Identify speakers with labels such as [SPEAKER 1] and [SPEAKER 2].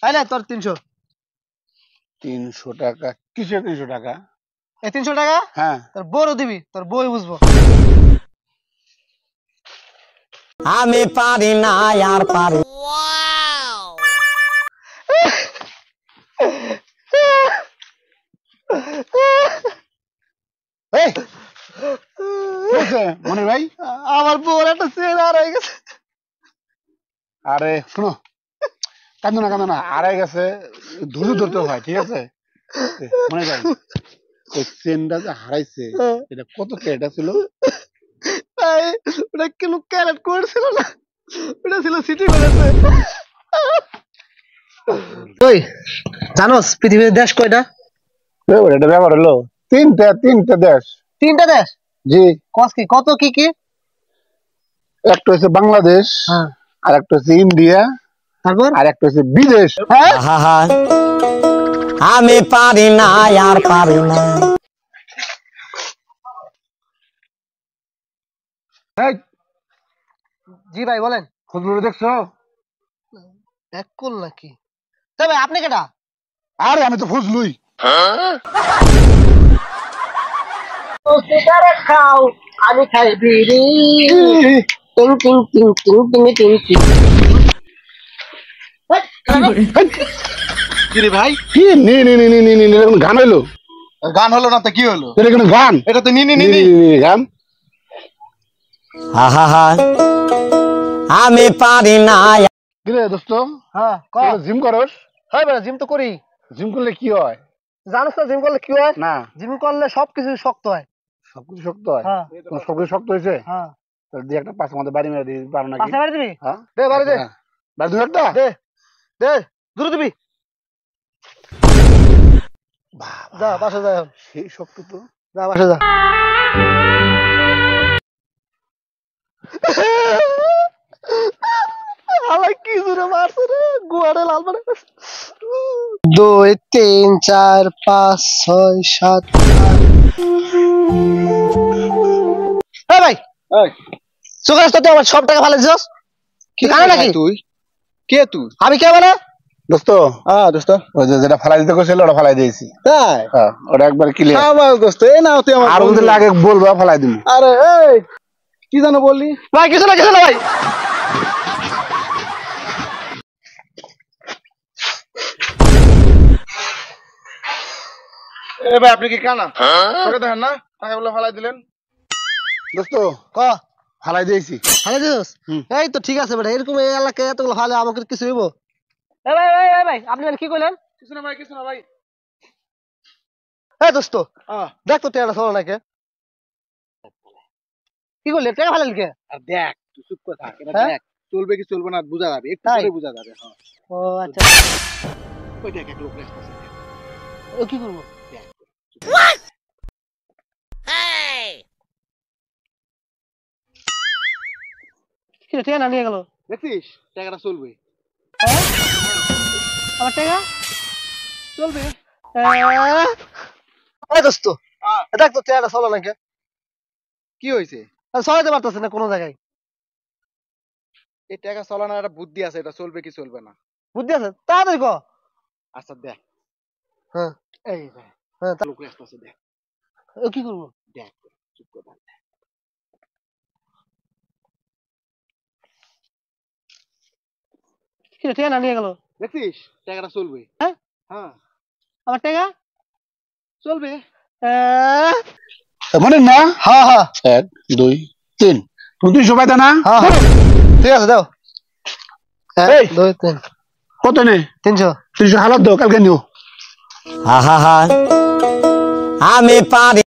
[SPEAKER 1] তাই না তোর 300
[SPEAKER 2] টাকা কিসের 300 টাকা?
[SPEAKER 1] এই 300 টাকা
[SPEAKER 2] হ্যাঁ
[SPEAKER 1] তোর বড় দিবি, তোর বই বুঝবো।
[SPEAKER 3] আমি পারি না আর পারি।
[SPEAKER 2] এই মনির ভাই,
[SPEAKER 1] আমার বউর একটা চেন হারাই গেছে।
[SPEAKER 2] আরে শোনো, কান্দো না, হারাই গেছে, ধৈর্য ধরতে হয়, ঠিক আছে? মনির ভাই, ওই চেনটা যে হারাইছে এটা কত ক্যারেট ছিল?
[SPEAKER 1] ভাই ওটা কিলো ক্যারেট করছিল না, ওটা ছিল সিটি করেছে। ওই জানোস পৃথিবীর দেশ কয়টা?
[SPEAKER 2] এটা ব্যাপার হলো তিনটা দেশ।
[SPEAKER 1] 3টা দেশ?
[SPEAKER 2] জি।
[SPEAKER 1] কস কি কত কি কি?
[SPEAKER 2] একটা হচ্ছে বাংলাদেশ, আর একটা হচ্ছে ইন্ডিয়া,
[SPEAKER 1] তারপর
[SPEAKER 2] আর একটা হচ্ছে বিদেশ।
[SPEAKER 1] হ্যাঁ
[SPEAKER 3] আমি পারি না আর পারি না।
[SPEAKER 1] জি ভাই বলেন।
[SPEAKER 2] ফজলুরে দেখছো?
[SPEAKER 1] এক কুল নাকি? তবে আপনি কেডা?
[SPEAKER 2] আরে আমি তো ফজলুই।
[SPEAKER 1] সিগারেট খাও, আমি খাই বিড়ি। টিং টিং টিং টিং টিং টিং টিং।
[SPEAKER 4] কিরে ভাই,
[SPEAKER 2] কি নি গান হইলো?
[SPEAKER 4] গান হলো না তো কি হলো?
[SPEAKER 2] এটা কোনো গান?
[SPEAKER 4] এটা তো নি
[SPEAKER 2] গান।
[SPEAKER 3] আমি পারি না।
[SPEAKER 2] কিরে দোস্ত,
[SPEAKER 1] হ্যাঁ ক।
[SPEAKER 2] জিম করস?
[SPEAKER 1] হ্যাঁ ভাই জিম তো করি।
[SPEAKER 2] জিম করলে কি হয়?
[SPEAKER 1] জানোস না জিম করলে কি হয়?
[SPEAKER 2] না।
[SPEAKER 1] জিম করলে সবকিছু শক্ত হয়।
[SPEAKER 2] সবকিছু শক্ত হয়?
[SPEAKER 1] হ্যাঁ।
[SPEAKER 2] তোমার সবকিছু শক্ত হয়েছে?
[SPEAKER 1] হ্যাঁ।
[SPEAKER 2] তাহলে দিয়ে একটা পাঁচ আমাদের বাড়ি মেরে দিতে পারো নাকি?
[SPEAKER 1] পাশে বাড়ি দিবি?
[SPEAKER 2] হ্যাঁ
[SPEAKER 1] দে বাড়ি দে।
[SPEAKER 2] বাড়ি দিবি একটা?
[SPEAKER 1] দে দে দূরে দিবি। যা বাসা যা এখন।
[SPEAKER 2] সেই শক্ত তো।
[SPEAKER 1] যা বাসা যা। আলাই কি জোরে মারছে রে, গুয়ারে লাল মানে। 2 3 4 5 6 7 এই ভাই,
[SPEAKER 4] এই
[SPEAKER 1] চোখের সাথে আমার সব টাকা ফালাই দিছস। কি কানে নাকি?
[SPEAKER 4] তুই কে তুই?
[SPEAKER 1] আমি কে বলে?
[SPEAKER 2] দোস্ত,
[SPEAKER 4] দোস্ত,
[SPEAKER 2] ওই যে যেটা ফালাই দিতে কইছিল ওটা ফালাই দিয়েছি।
[SPEAKER 4] তাই?
[SPEAKER 2] হ্যাঁ, ওটা একবার ক্লিয়ার।
[SPEAKER 4] আমার দোস্ত, এই নাও তুই আমার।
[SPEAKER 2] আর যদি লাগে বলবা ফালাই দিমু।
[SPEAKER 4] আরে এই কি জানো বললি?
[SPEAKER 1] ভাই কিছু না ভাই।
[SPEAKER 4] এ ভাই আপনি কি কানা? তোকে দেখেন না টাকাগুলো ফালাই দিলেন।
[SPEAKER 2] দোস্ত
[SPEAKER 1] ক
[SPEAKER 2] ফালাই দিয়েছি।
[SPEAKER 1] ফালাই দিছস? এই তো ঠিক আছে বেটা, এরকম এই এলাকায় এতগুলো ফালে আমাকে কিছু হইব? এই ভাই আপনি কি কইলেন?
[SPEAKER 4] কিছু না ভাই।
[SPEAKER 1] এই দোস্ত দেখ তো টেয়াটা চলো নাকি? কি করলি, টাকা ফালালি কে?
[SPEAKER 4] আর দেখ তুই চুপ করে থাক, এটা
[SPEAKER 1] হ্যাঁ?
[SPEAKER 4] দেখ চলবে কি চলবে না বোঝা যাবে, একটু
[SPEAKER 1] তাই?
[SPEAKER 4] পরে বোঝা যাবে। হ্যাঁ
[SPEAKER 1] ও আচ্ছা।
[SPEAKER 4] ওই দেখ এক লোক আসছে।
[SPEAKER 1] ও কি করবো? কি রে, টাকা না নিয়ে গেল?
[SPEAKER 4] দেখছিস টাকাটা চলবে।
[SPEAKER 1] হ্যাঁ? আমার টাকা
[SPEAKER 4] চলবে।
[SPEAKER 1] এই দোস্ত দেখ তো টেয়াটা চলো নাকি?
[SPEAKER 4] কি হয়েছে?
[SPEAKER 1] চলাইতে পারতেছে না কোনো জায়গায়।
[SPEAKER 4] এই টাকা চলানোর একটা বুদ্ধি আছে, এটা চলবে কি চলবে না।
[SPEAKER 1] বুদ্ধি আছে? তাড়াতাড়ি ক।
[SPEAKER 4] আচ্ছা দেখ,
[SPEAKER 1] হ্যাঁ
[SPEAKER 4] এই দেখ
[SPEAKER 1] হ্যাঁ।
[SPEAKER 4] লোক আসছে, দেখ
[SPEAKER 1] ও কি করবো?
[SPEAKER 4] দেখ চুপ করে থাক।
[SPEAKER 1] কি রে, টাকা না নিয়ে গেল?
[SPEAKER 4] দেখছিস টাকাটা চলবে।
[SPEAKER 1] হ্যাঁ?
[SPEAKER 4] হ্যাঁ
[SPEAKER 1] আমার টাকা
[SPEAKER 4] চলবে।
[SPEAKER 2] মানে না?
[SPEAKER 1] হ্যাঁ হ্যাঁ
[SPEAKER 2] 1 2 3 তুমি 300 পাইতা না?
[SPEAKER 1] হ্যাঁ ঠিক আছে দাও।
[SPEAKER 2] এই
[SPEAKER 1] 2 3
[SPEAKER 2] কত নে?
[SPEAKER 1] 300
[SPEAKER 2] হালাত দাও, কালকে নিও।
[SPEAKER 3] আমি পারি